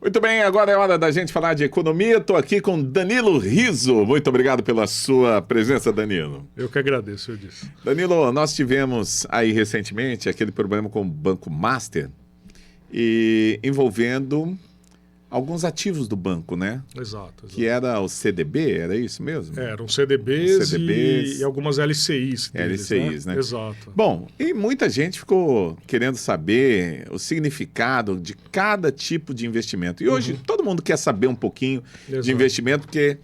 Muito bem, agora é hora da gente falar de economia. Estou aqui com Danilo Riso. Muito obrigado pela sua presença, Danilo. Eu que agradeço, eu disse. Danilo, nós tivemos aí recentemente aquele problema com o Banco Master e envolvendo alguns ativos do banco, né? Exato. Que era o CDB, era isso mesmo? Eram CDBs, e algumas LCIs. Deles, LCIs, né? Exato. Bom, e muita gente ficou querendo saber o significado de cada tipo de investimento. E hoje todo mundo quer saber um pouquinho de investimento, porque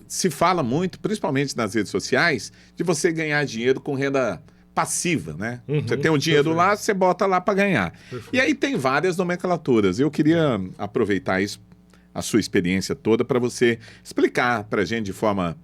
se fala muito, principalmente nas redes sociais, de você ganhar dinheiro com renda passiva, né? Você tem um dinheiro lá, você bota lá para ganhar. E aí tem várias nomenclaturas. Eu queria aproveitar isso, a sua experiência toda, para você explicar para a gente de forma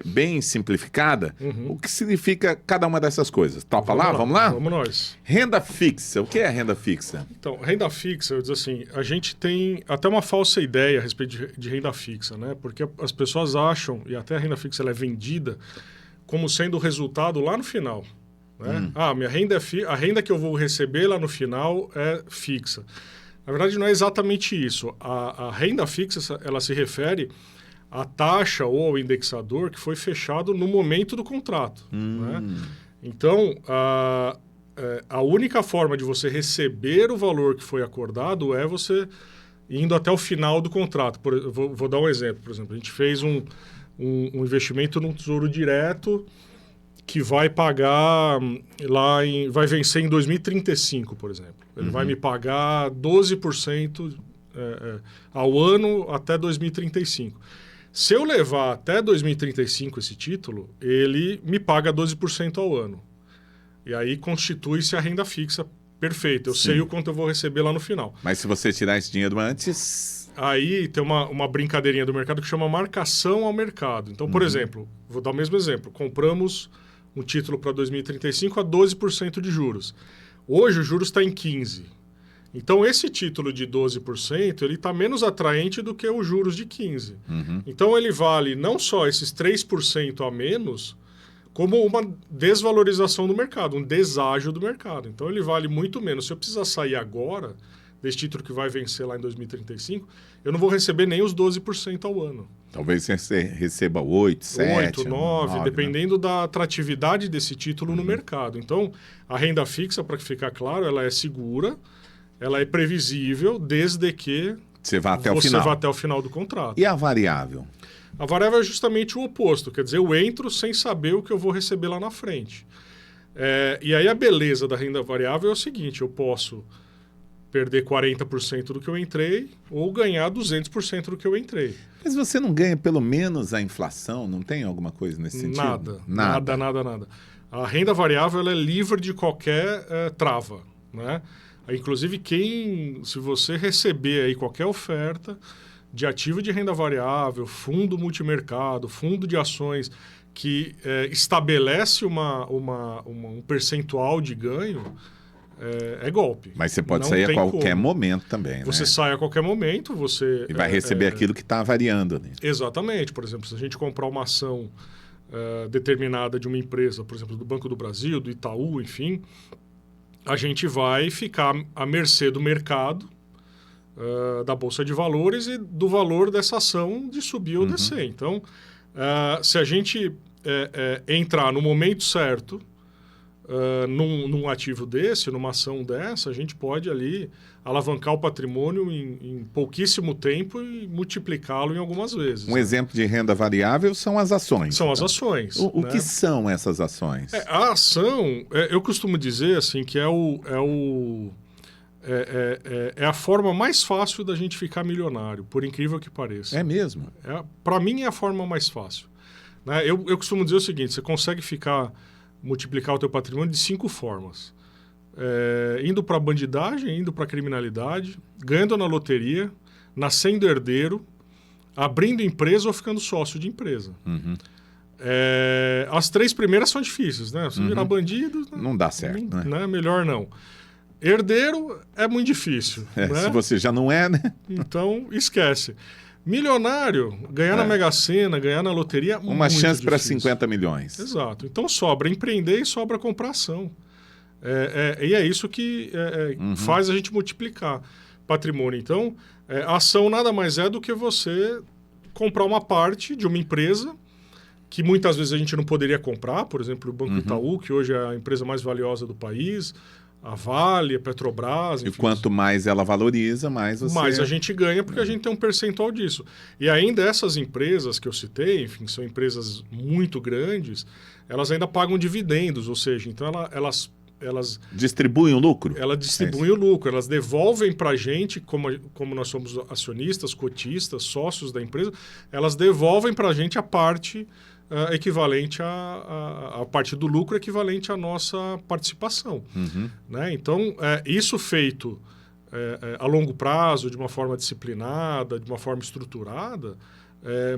bem simplificada o que significa cada uma dessas coisas. Topa lá? Vamos lá? Vamos nós. Renda fixa. O que é renda fixa? Então, renda fixa, eu digo assim, a gente tem até uma falsa ideia a respeito de renda fixa, né? Porque as pessoas acham, e até a renda fixa ela é vendida, como sendo o resultado lá no final. Né? Minha renda a renda que eu vou receber lá no final é fixa. Na verdade, não é exatamente isso. A renda fixa, ela se refere à taxa ou ao indexador que foi fechado no momento do contrato. Né? Então, a única forma de você receber o valor que foi acordado é você indo até o final do contrato. Vou dar um exemplo. Por exemplo, a gente fez um investimento num tesouro direto que vai pagar vai vencer em 2035, por exemplo. Ele vai me pagar 12% ao ano até 2035. Se eu levar até 2035 esse título, ele me paga 12% ao ano. E aí constitui-se a renda fixa perfeita. Eu sei o quanto eu vou receber lá no final. Mas se você tirar esse dinheiro antes... Aí tem uma brincadeirinha do mercado que chama marcação ao mercado. Então, por exemplo, vou dar o mesmo exemplo. Compramos um título para 2035 a 12% de juros. Hoje o juros está em 15%. Então esse título de 12% ele está menos atraente do que os juros de 15%. Então ele vale não só esses 3% a menos, como uma desvalorização do mercado, um deságio do mercado. Então ele vale muito menos. Se eu precisar sair agora desse título que vai vencer lá em 2035, eu não vou receber nem os 12% ao ano. Talvez você receba 8, 7, 8, 9, dependendo da atratividade desse título no mercado. Então, a renda fixa, para ficar claro, ela é segura, ela é previsível, desde que você vá até o final do contrato. E a variável? A variável é justamente o oposto, quer dizer, eu entro sem saber o que eu vou receber lá na frente. E aí a beleza da renda variável é o seguinte, eu posso perder 40% do que eu entrei ou ganhar 200% do que eu entrei. Mas você não ganha pelo menos a inflação? Não tem alguma coisa nesse sentido? Nada. A renda variável ela é livre de qualquer trava, né? Inclusive, se você receber aí qualquer oferta de ativo de renda variável, fundo multimercado, fundo de ações que estabelece um percentual de ganho, é golpe. Mas você pode sair a qualquer momento também, né? Você sai a qualquer momento, você... E vai receber aquilo que está variando. Né? Exatamente. Por exemplo, se a gente comprar uma ação determinada de uma empresa, por exemplo, do Banco do Brasil, do Itaú, enfim, a gente vai ficar à mercê do mercado, da Bolsa de Valores e do valor dessa ação de subir ou descer. Então, se a gente entrar no momento certo, num ativo desse, numa ação dessa, a gente pode ali alavancar o patrimônio em pouquíssimo tempo e multiplicá-lo em algumas vezes. Um exemplo de renda variável são as ações. São as ações. O que são essas ações? A ação, eu costumo dizer assim, que é a forma mais fácil da gente ficar milionário, por incrível que pareça. É mesmo? Para mim é a forma mais fácil. Né? Eu costumo dizer o seguinte, você consegue multiplicar o teu patrimônio de 5 formas. Indo para a bandidagem, indo para a criminalidade, ganhando na loteria, nascendo herdeiro, abrindo empresa ou ficando sócio de empresa. As 3 primeiras são difíceis, né? Se virar bandido... Não dá certo, né? Melhor não. Herdeiro é muito difícil. Né? Se você já não é, né? Então, esquece. Milionário, ganhar na Mega Sena, ganhar na loteria, uma chance para 50 milhões. Exato. Então sobra empreender e sobra comprar ação. E é isso que faz a gente multiplicar. patrimônio. Então, a ação nada mais é do que você comprar uma parte de uma empresa que muitas vezes a gente não poderia comprar, por exemplo, o Banco Itaú, que hoje é a empresa mais valiosa do país, a Vale, a Petrobras... Enfim, e quanto mais ela valoriza, mais você... Mais a gente ganha, porque a gente tem um percentual disso. E ainda essas empresas que eu citei, enfim, são empresas muito grandes, elas ainda pagam dividendos, ou seja, então elas distribuem o lucro? Elas distribuem o lucro, elas devolvem para a gente, como nós somos acionistas, cotistas, sócios da empresa, elas devolvem para a gente a parte equivalente a parte do lucro equivalente à nossa participação. Né? Então, isso feito a longo prazo, de uma forma disciplinada, de uma forma estruturada,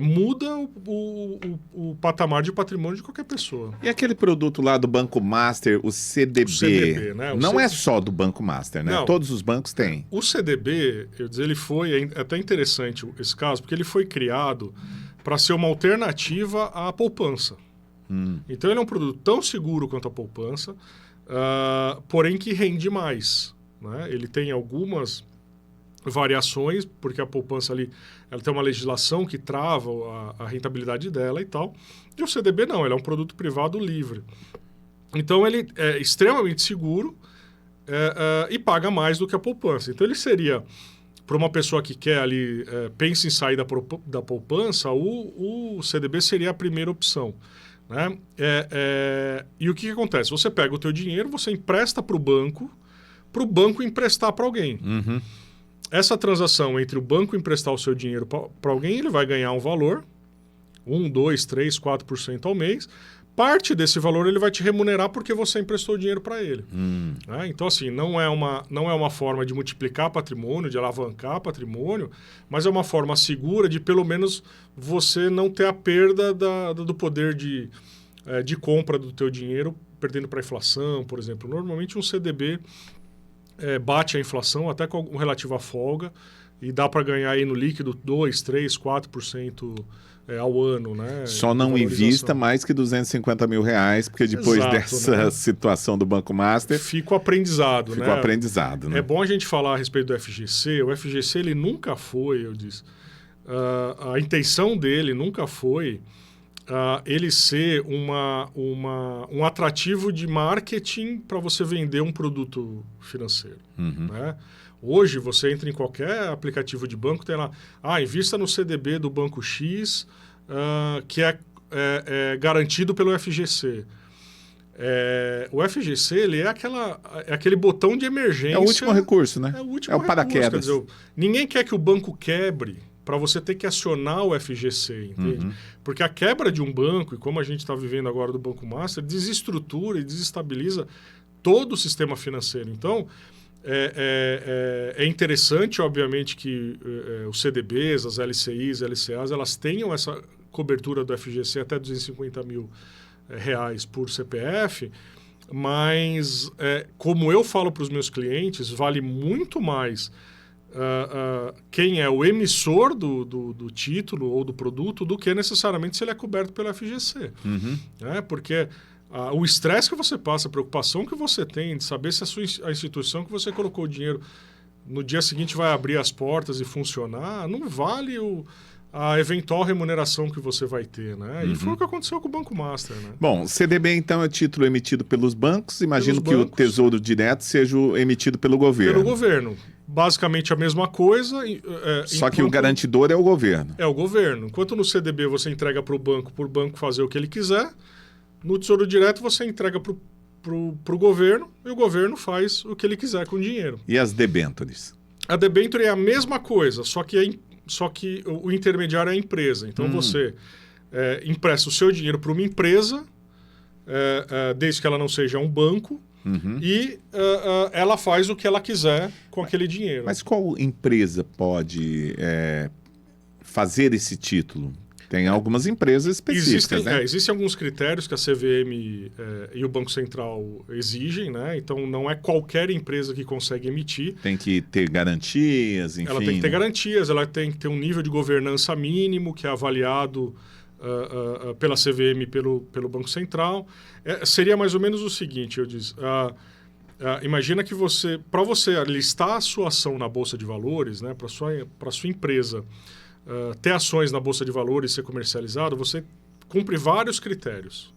muda o patamar de patrimônio de qualquer pessoa. E aquele produto lá do Banco Master, o CDB? O CDB, né? Não é só do Banco Master, né? Não. Todos os bancos têm. O CDB, ele foi até interessante esse caso, porque ele foi criado para ser uma alternativa à poupança. Então ele é um produto tão seguro quanto a poupança, porém que rende mais. Né? Ele tem algumas variações, porque a poupança ali ela tem uma legislação que trava a rentabilidade dela e tal. E o CDB não, ele é um produto privado livre. Então ele é extremamente seguro e paga mais do que a poupança. Então ele seria, para uma pessoa que quer ali, pensa em sair da poupança, o CDB seria a primeira opção. Né? E o que acontece? Você pega o teu dinheiro, você empresta para o banco emprestar para alguém. Essa transação entre o banco emprestar o seu dinheiro para alguém, ele vai ganhar um valor, 1, 2, 3, 4% ao mês. Parte desse valor ele vai te remunerar porque você emprestou o dinheiro para ele. Então, assim, não é uma forma de multiplicar patrimônio, de alavancar patrimônio, mas é uma forma segura de, pelo menos, você não ter a perda do poder de compra do teu dinheiro perdendo para a inflação, por exemplo. Normalmente um CDB bate a inflação até com relativa folga e dá para ganhar aí no líquido 2, 3, 4% ao ano. Né, só não invista mais que R$250 mil, porque depois dessa situação do Banco Master... Fica o aprendizado. Fica o aprendizado. Né? É bom a gente falar a respeito do FGC. O FGC ele nunca foi, eu disse, a intenção dele nunca foi ele ser um atrativo de marketing para você vender um produto financeiro. Né? Hoje, você entra em qualquer aplicativo de banco, tem lá, invista no CDB do Banco X, que é garantido pelo FGC. O FGC ele é aquele botão de emergência. É o último recurso, né? É o último paraquedas. Quer dizer, ninguém quer que o banco quebre para você ter que acionar o FGC, entende? Porque a quebra de um banco, e como a gente está vivendo agora do Banco Master, desestrutura e desestabiliza todo o sistema financeiro. Então, é interessante, obviamente, que os CDBs, as LCIs, LCAs, elas tenham essa cobertura do FGC até R$250 mil por CPF, mas, como eu falo para os meus clientes, vale muito mais quem é o emissor do título ou do produto do que necessariamente se ele é coberto pelo FGC. Porque o estresse que você passa, a preocupação que você tem de saber se a instituição que você colocou o dinheiro no dia seguinte vai abrir as portas e funcionar, não vale a eventual remuneração que você vai ter, né? E foi o que aconteceu com o Banco Master, né? Bom, CDB, então, é título emitido pelos bancos. Imagino que o Tesouro Direto seja emitido pelo governo. Pelo governo. Basicamente a mesma coisa. Só que o garantidor é o governo. É o governo. Enquanto no CDB você entrega para o banco fazer o que ele quiser, no Tesouro Direto você entrega para o governo e o governo faz o que ele quiser com o dinheiro. E as debêntures? A debênture é a mesma coisa, só que o intermediário é a empresa. Então você empresta o seu dinheiro para uma empresa, desde que ela não seja um banco, e ela faz o que ela quiser com aquele dinheiro. Mas qual empresa pode fazer esse título? Tem algumas empresas específicas, né? Existem alguns critérios que a CVM e o Banco Central exigem, né? Então, não é qualquer empresa que consegue emitir. Tem que ter garantias, enfim. Ela tem que ter garantias, ela tem que ter um nível de governança mínimo, que é avaliado pela CVM e pelo Banco Central. Seria mais ou menos o seguinte, eu disse... imagina que para você listar a sua ação na Bolsa de Valores, né, para sua empresa ter ações na Bolsa de Valores e ser comercializado, você cumpre vários critérios,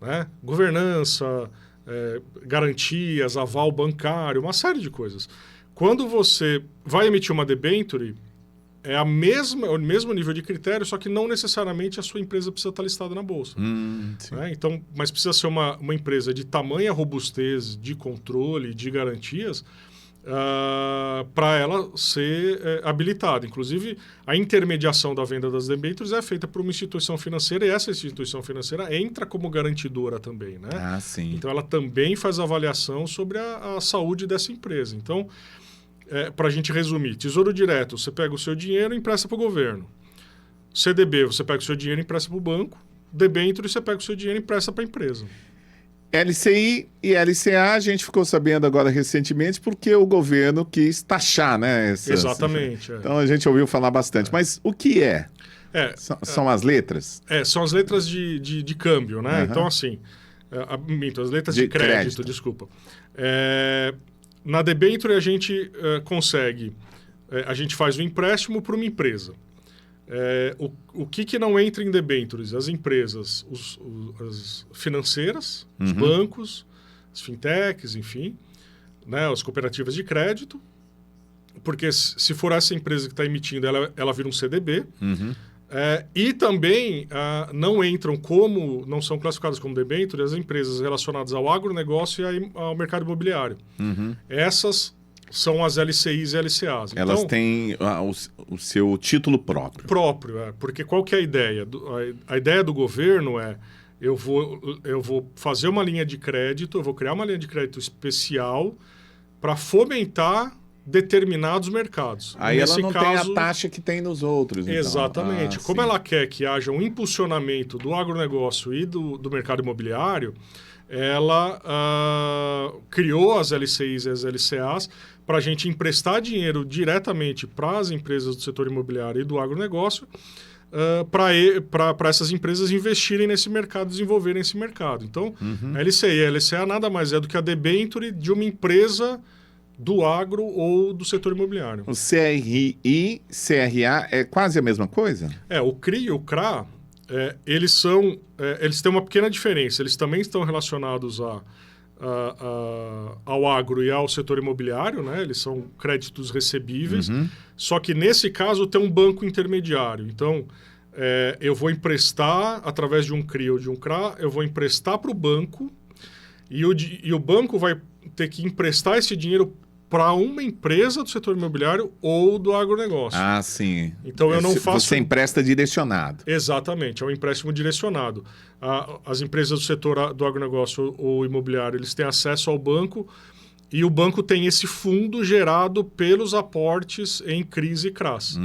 né? Governança, garantias, aval bancário, uma série de coisas. Quando você vai emitir uma debenture, é o mesmo nível de critério, só que não necessariamente a sua empresa precisa estar listada na Bolsa. Né? Então, mas precisa ser uma empresa de tamanha robustez, de controle, de garantias, para ela ser habilitada. Inclusive, a intermediação da venda das debêntures é feita por uma instituição financeira e essa instituição financeira entra como garantidora também. Né? Ah, sim. Então, ela também faz avaliação sobre a saúde dessa empresa. Então, para a gente resumir, Tesouro Direto, você pega o seu dinheiro e empresta para o governo. CDB, você pega o seu dinheiro e empresta para o banco. Debênture, você pega o seu dinheiro e empresta para a empresa. LCI e LCA a gente ficou sabendo agora recentemente porque o governo quis taxar, né? Exatamente. Então a gente ouviu falar bastante. Mas o que é? São as letras? São as letras de câmbio, né? Então, assim, as letras de crédito, desculpa. Na debênture a gente consegue, a gente faz o empréstimo para uma empresa. O que não entra em debêntures? As empresas, as financeiras, os bancos, as fintechs, enfim, né, as cooperativas de crédito, porque se for essa empresa que está emitindo, ela vira um CDB. E também não são classificadas como debêntures as empresas relacionadas ao agronegócio e ao mercado imobiliário. Essas são as LCIs e LCAs. Elas têm o seu título próprio. Porque qual que é a ideia? A ideia do governo é eu vou fazer uma linha de crédito, eu vou criar uma linha de crédito especial para fomentar determinados mercados. Aí nesse ela não tem a taxa que tem nos outros. Então. Exatamente. Como ela quer que haja um impulsionamento do agronegócio e do mercado imobiliário, ela criou as LCIs e as LCAs para a gente emprestar dinheiro diretamente para as empresas do setor imobiliário e do agronegócio, para essas empresas investirem nesse mercado, desenvolverem esse mercado. Então, a LCI e a LCA nada mais é do que a debênture de uma empresa do agro ou do setor imobiliário. O CRI e CRA é quase a mesma coisa? O CRI e o CRA, eles têm uma pequena diferença. Eles também estão relacionados ao agro e ao setor imobiliário, né? Eles são créditos recebíveis, só que nesse caso tem um banco intermediário. Então, eu vou emprestar, através de um CRI ou de um CRA, eu vou emprestar para o banco e o banco vai ter que emprestar esse dinheiro para uma empresa do setor imobiliário ou do agronegócio. Ah, sim. Então eu não faço... Você empresta direcionado. Exatamente, é um empréstimo direcionado. As empresas do setor do agronegócio ou imobiliário, eles têm acesso ao banco e o banco tem esse fundo gerado pelos aportes em CRIs e CRAs.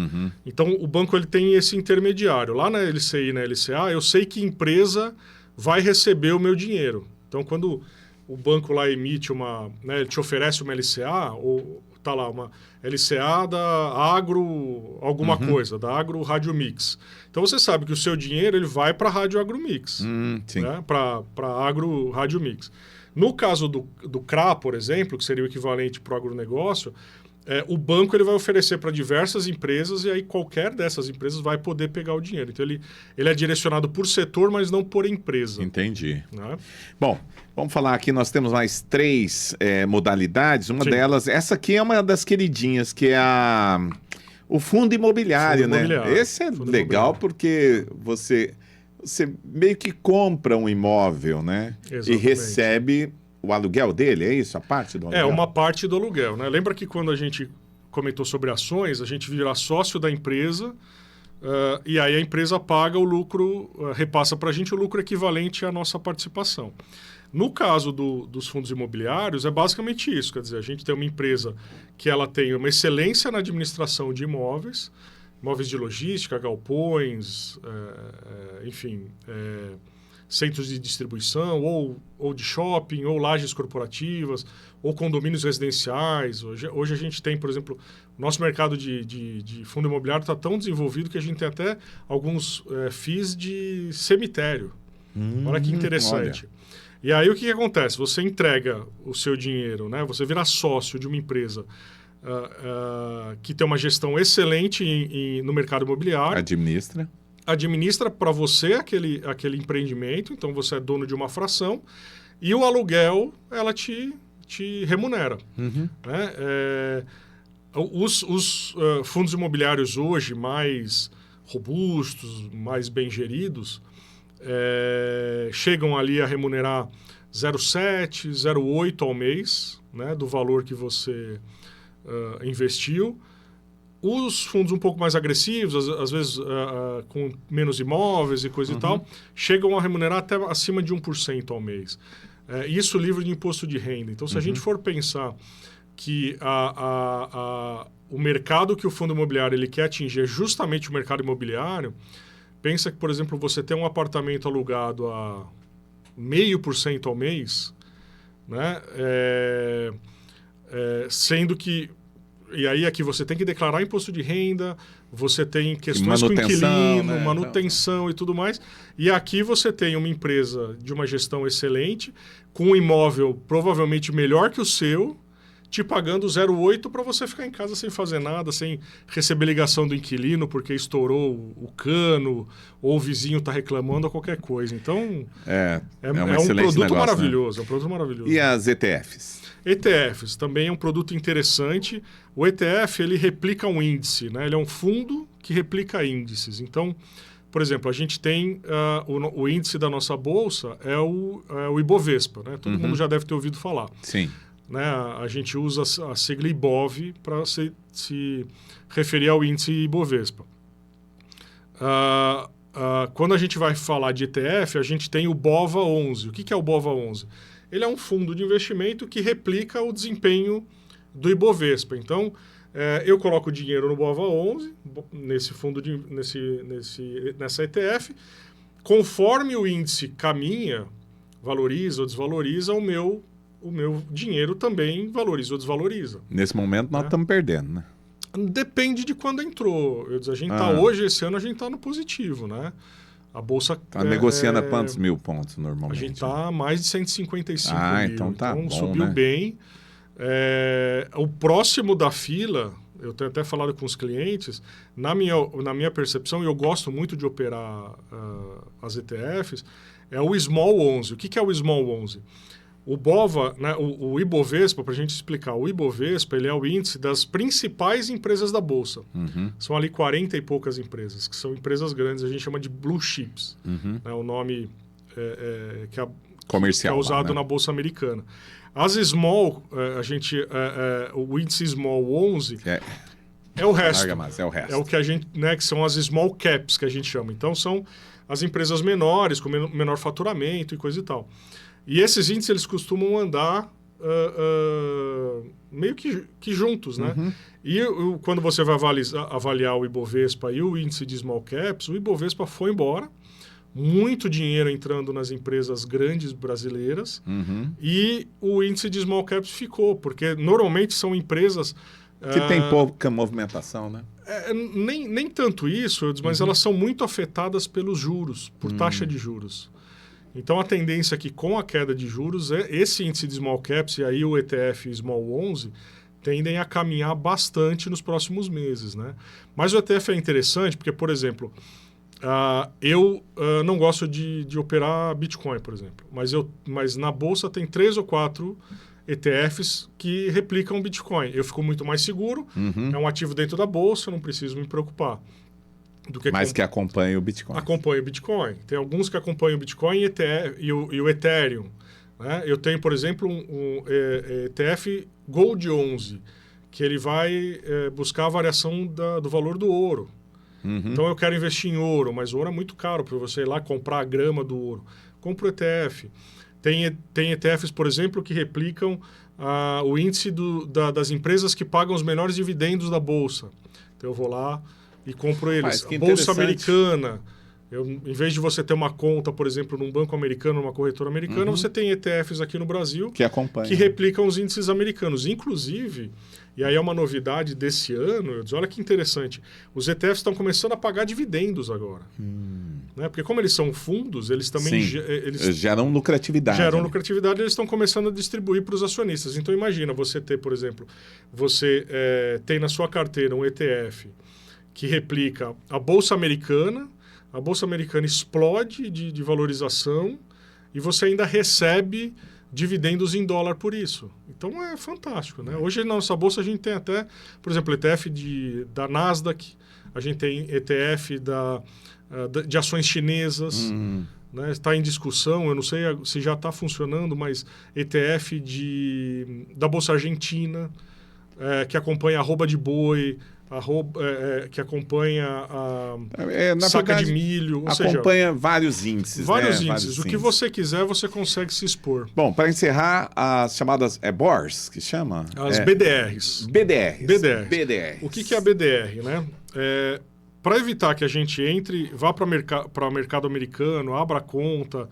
Então o banco ele tem esse intermediário. Lá na LCI e na LCA, eu sei que empresa vai receber o meu dinheiro. Então quando o banco lá emite ele te oferece uma LCA, ou tá lá, uma LCA da Agro alguma coisa, da Agro Rádio Mix. Então você sabe que o seu dinheiro ele vai para a Rádio Agro Mix, né? Para Agro Rádio Mix. No caso do CRA, por exemplo, que seria o equivalente para o agronegócio, o banco ele vai oferecer para diversas empresas e aí qualquer dessas empresas vai poder pegar o dinheiro. Então ele é direcionado por setor, mas não por empresa. Entendi. Né? Bom, vamos falar aqui, nós temos mais 3 modalidades. Uma delas, essa aqui é uma das queridinhas, que é o fundo imobiliário, né? Esse é legal porque você meio que compra um imóvel, né? Exatamente. E recebe o aluguel dele, é isso? A parte do aluguel? Uma parte do aluguel, né? Lembra que quando a gente comentou sobre ações, a gente vira sócio da empresa e aí a empresa paga o lucro, repassa para a gente o lucro equivalente à nossa participação. No caso dos fundos imobiliários, é basicamente isso. Quer dizer, a gente tem uma empresa que ela tem uma excelência na administração de imóveis de logística, galpões, enfim... centros de distribuição, ou de shopping, ou lajes corporativas, ou condomínios residenciais. Hoje a gente tem, por exemplo, o nosso mercado de fundo imobiliário está tão desenvolvido que a gente tem até alguns FIIs de cemitério. Olha que interessante. E aí o que acontece? Você entrega o seu dinheiro, né? Você vira sócio de uma empresa que tem uma gestão excelente no mercado imobiliário. Administra para você aquele empreendimento, então você é dono de uma fração, e o aluguel ela te remunera. Né? Os fundos imobiliários hoje mais robustos, mais bem geridos, chegam ali a remunerar 0,7, 0,8 ao mês, né, do valor que você investiu. Os fundos um pouco mais agressivos, às vezes com menos imóveis e coisa e tal, chegam a remunerar até acima de 1% ao mês. Isso livre de imposto de renda. Então, se a gente for pensar que o mercado que o fundo imobiliário ele quer atingir é justamente o mercado imobiliário, pensa que, por exemplo, você tem um apartamento alugado a 0,5% ao mês, né? Sendo que... E aí aqui você tem que declarar imposto de renda, você tem questões com inquilino, né? Manutenção e tudo mais. E aqui você tem uma empresa de uma gestão excelente, com um imóvel provavelmente melhor que o seu, te pagando 0,8 para você ficar em casa sem fazer nada, sem receber ligação do inquilino porque estourou o cano, ou o vizinho está reclamando ou qualquer coisa. Então, é um produto negócio, maravilhoso, né? É um produto maravilhoso. E as ETFs? ETFs também é um produto interessante. O ETF, ele replica um índice, né? Ele é um fundo que replica índices. Então, por exemplo, a gente tem o índice da nossa bolsa é o Ibovespa, né? Todo mundo já deve ter ouvido falar. Sim. Né? A gente usa a sigla IBOV para se referir ao índice Ibovespa. Quando a gente vai falar de ETF, a gente tem o BOVA11. O que é o BOVA11? Ele é um fundo de investimento que replica o desempenho do Ibovespa. Então, eu coloco dinheiro no BOVA11, nesse fundo nessa ETF. Conforme o índice caminha, valoriza ou desvaloriza, o meu dinheiro também valoriza ou desvaloriza. Nesse momento nós estamos perdendo, né? Depende de quando entrou. A gente está hoje, esse ano, a gente está no positivo, né? A Bolsa... Está negociando a quantos mil pontos normalmente? A gente está a mais de 155 mil. Então tá bom, subiu, né? Bem. O próximo da fila, eu tenho até falado com os clientes, na minha percepção, e eu gosto muito de operar as ETFs, é o Small 11. O que é o Small 11? O BOVA, né, o Ibovespa, para a gente explicar, o Ibovespa ele é o índice das principais empresas da Bolsa. São ali 40 e poucas empresas, que são empresas grandes, a gente chama de blue chips. Né, o nome comercial, que é usado, né, na Bolsa Americana. As small, o índice Small 11 é o resto. É o que a gente, né, que são as small caps que a gente chama. Então são as empresas menores, com menor faturamento e coisa e tal. E esses índices, eles costumam andar meio que juntos, né? E quando você vai avaliar o Ibovespa e o índice de small caps, o Ibovespa foi embora, muito dinheiro entrando nas empresas grandes brasileiras, e o índice de small caps ficou, porque normalmente são empresas... Que tem pouca movimentação, né? Nem tanto isso, mas elas são muito afetadas pelos juros, por taxa de juros. Então, a tendência é que, com a queda de juros, esse índice de small caps e aí o ETF Small 11 tendem a caminhar bastante nos próximos meses, né? Mas o ETF é interessante porque, por exemplo, eu não gosto de operar Bitcoin, por exemplo. Mas na Bolsa tem 3 ou 4 ETFs que replicam Bitcoin. Eu fico muito mais seguro, é um ativo dentro da Bolsa, eu não preciso me preocupar. Mas que acompanha o Bitcoin. Acompanha o Bitcoin. Tem alguns que acompanham o Bitcoin e o Ethereum. Né? Eu tenho, por exemplo, um ETF Gold 11, que ele vai buscar a variação do valor do ouro. Então, eu quero investir em ouro, mas o ouro é muito caro para você ir lá comprar a grama do ouro. Compro o ETF. Tem ETFs, por exemplo, que replicam o índice das empresas que pagam os melhores dividendos da Bolsa. Então, eu vou lá e compro eles. A Bolsa Americana, em vez de você ter uma conta, por exemplo, num banco americano, numa corretora americana, você tem ETFs aqui no Brasil que replicam os índices americanos. Inclusive, e aí é uma novidade desse ano, olha que interessante, os ETFs estão começando a pagar dividendos agora. né? Porque como eles são fundos, eles também eles geram lucratividade. Geram lucratividade e eles estão começando a distribuir para os acionistas. Então imagina você ter, por exemplo, você tem na sua carteira um ETF que replica a Bolsa Americana explode de valorização e você ainda recebe dividendos em dólar por isso. Então é fantástico, né? Hoje na nossa bolsa a gente tem até, por exemplo, ETF da Nasdaq, a gente tem ETF de ações chinesas, né? Está em discussão, eu não sei se já está funcionando, mas ETF da Bolsa Argentina, que acompanha arroba de boi, que acompanha a saca de milho. Acompanha vários índices. Vários índices. O que você quiser, você consegue se expor. Bom, para encerrar, as chamadas BORs, que chama? As BDRs. BDRs. O que é a BDR, né? Para evitar que a gente vá para o mercado americano, abra conta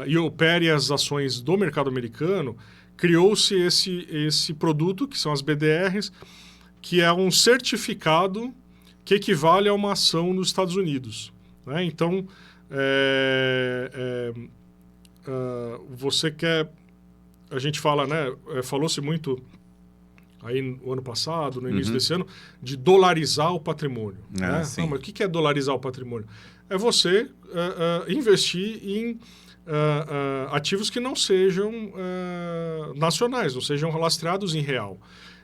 e opere as ações do mercado americano, criou-se esse produto, que são as BDRs, que é um certificado que equivale a uma ação nos Estados Unidos, né? Então, você quer... A gente fala, né? Falou-se muito aí no ano passado, no início desse ano, de dolarizar o patrimônio. Né? Não, mas o que é dolarizar o patrimônio? É você investir em ativos que não sejam nacionais, não sejam lastreados em real.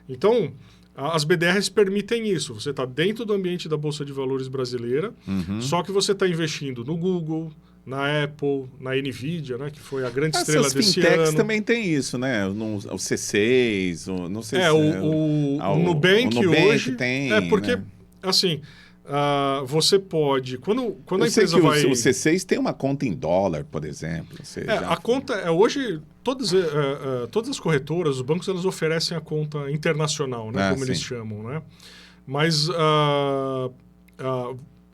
Então, as BDRs permitem isso. Você está dentro do ambiente da Bolsa de Valores brasileira, só que você está investindo no Google, na Apple, na Nvidia, né, que foi a grande estrela desse ano. As fintechs também tem isso, né? O C6, não sei se... O Nubank hoje... tem, porque, né? assim... você pode... Quando a sei empresa que vai... O C6 tem uma conta em dólar, por exemplo. A conta... hoje, todas as corretoras, os bancos, elas oferecem a conta internacional, né, como eles chamam, né? Mas...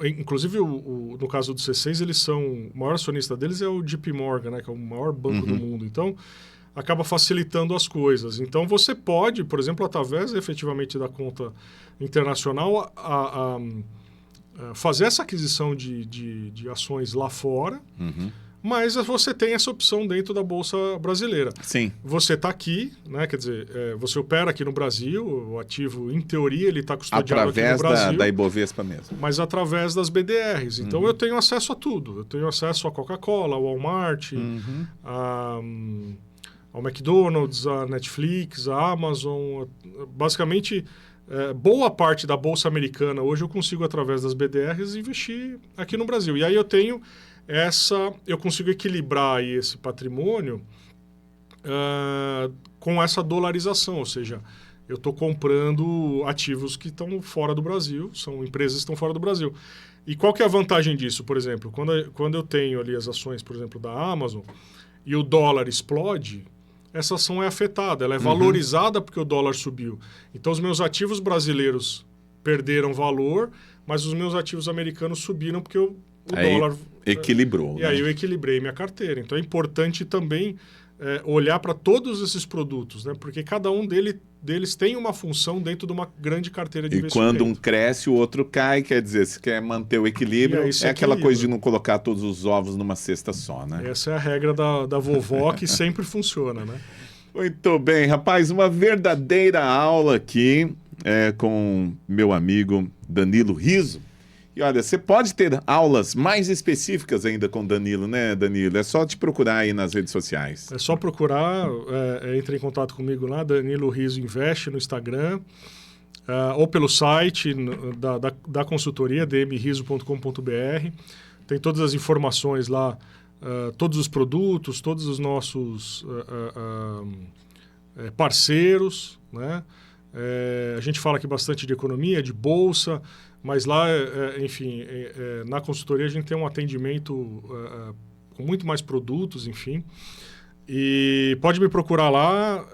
inclusive, no caso do C6, o maior acionista deles é o JP Morgan, né, que é o maior banco do mundo. Então, acaba facilitando as coisas. Então, você pode, por exemplo, através efetivamente da conta internacional, fazer essa aquisição de ações lá fora, mas você tem essa opção dentro da Bolsa brasileira. Sim. Você está aqui, né? Quer dizer, você opera aqui no Brasil, o ativo, em teoria, ele está custodiado aqui no Brasil. Através da Ibovespa mesmo. Mas através das BDRs. Então, eu tenho acesso a tudo. Eu tenho acesso a Coca-Cola, ao Walmart, ao McDonald's, a Netflix, a Amazon. Basicamente, boa parte da Bolsa Americana hoje eu consigo, através das BDRs, investir aqui no Brasil. E aí eu consigo equilibrar aí esse patrimônio com essa dolarização, ou seja, eu estou comprando ativos que estão fora do Brasil, são empresas que estão fora do Brasil. E qual que é a vantagem disso? Por exemplo, quando eu tenho ali as ações, por exemplo, da Amazon, e o dólar explode, essa ação é afetada, ela é valorizada porque o dólar subiu. Então, os meus ativos brasileiros perderam valor, mas os meus ativos americanos subiram porque o dólar... Equilibrou. E aí eu equilibrei minha carteira. Então, é importante também olhar para todos esses produtos, né? Porque cada um deles tem uma função dentro de uma grande carteira de investimento. E quando um cresce, o outro cai, quer dizer, se quer manter o equilíbrio, aquela coisa de não colocar todos os ovos numa cesta só, né? Essa é a regra da vovó que sempre funciona, né? Muito bem, rapaz, uma verdadeira aula aqui com meu amigo Danilo Riso. E olha, você pode ter aulas mais específicas ainda com Danilo, né, Danilo? É só te procurar aí nas redes sociais. É só procurar, entre em contato comigo lá, Danilo Riso Invest no Instagram, ou pelo site da consultoria, dmriso.com.br. Tem todas as informações lá, todos os produtos, todos os nossos parceiros, né? A gente fala aqui bastante de economia, de bolsa, mas lá, enfim, na consultoria a gente tem um atendimento com muito mais produtos, enfim. E pode me procurar lá,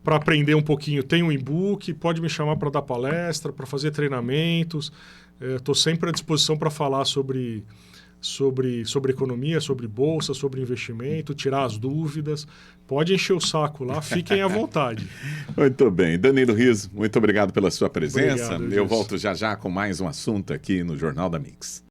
para aprender um pouquinho, tem um e-book, pode me chamar para dar palestra, para fazer treinamentos. Estou sempre à disposição para falar sobre economia, sobre bolsa, sobre investimento, tirar as dúvidas. Pode encher o saco lá, fiquem à vontade. Muito bem. Danilo Riso, muito obrigado pela sua presença. Obrigado, eu volto já com mais um assunto aqui no Jornal da Mix.